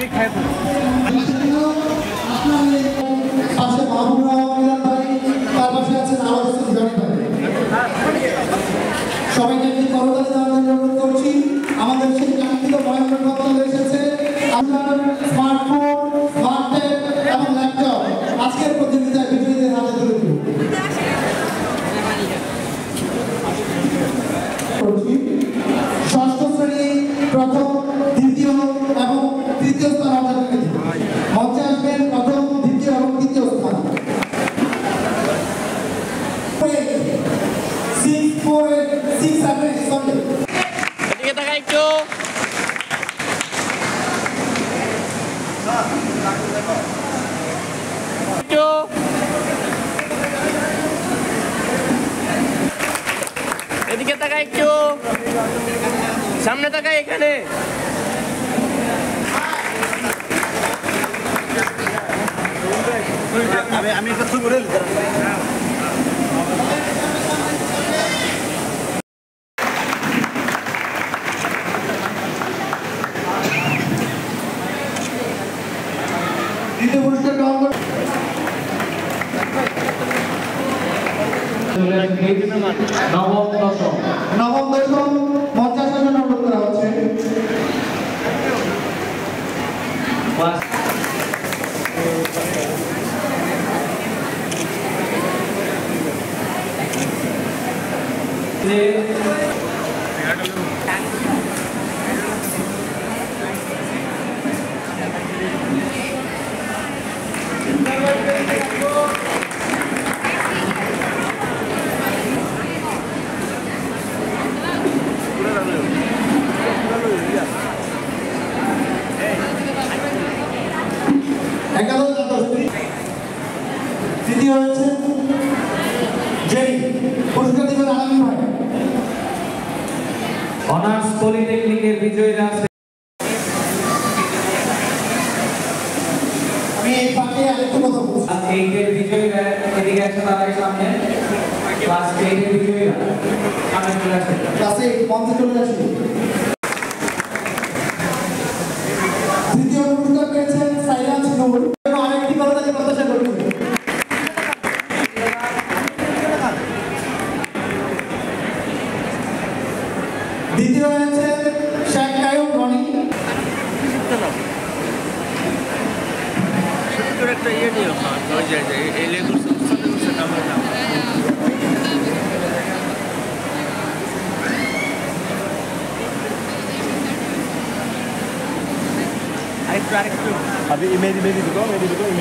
Direct খাই পাশে মাহবুবুর রহমান ভাই, তার পাশে আছেন আরো জনি ভাই। সবাইকে একটি করতালি দেওয়ার জন্য অনুরোধ করছি। আমাদের সেই কাঙ্ক্ষিত ভয়ঙ্কর কথা এসেছে স্মার্টফোন, স্মার্ট ট্যাব এবং ল্যাপটপ আজকের প্রতিযোগিতায় বিজয়ীদের হাতে তুলে দিল। ষষ্ঠ শ্রেণী প্রথম, দ্বিতীয় এবং তৃতীয় স্থান অর্জন করেছে। মঞ্চে আসবেন প্রথম, দ্বিতীয় এবং তৃতীয় স্থান। 648 সরি এদিকে তাকাই একটু। এদিকে তাকাই একটু, সামনে তাকাই এখানে। আমি একটা ছবি করে দ্বিতীয় পুরস্কার গ্রহণ করে নবম দশম মঞ্চে আসার জন্য অনুরোধ করা হচ্ছে। তৃতীয় হয়েছে জেরি, পুরস্কার দিবেন আলামী ভাই। অনার্স পলিটেকনিকের বিজয়ীরা আমি এই ফাঁকে আরেকটু কথা বলছি। এইটের বিজয়ীরা এদিকে আছে, তাদের সামনে ক্লাস 8 এর বিজয়ীরা সামনে চলে আসে। ক্লাসে মঞ্চে চলে আসি। তৃতীয় পুরস্কার পেয়েছেন সাইরাজ নূর। আরেকটি কথা প্রত্যাশা করছি। দ্বিতীয় হয়েছে শেখ কায়ুম রনি। একটা ইয়ে নিও, এই লেগুর নামের নাম अभी मेरी मेरी दुकान इमेज दुकान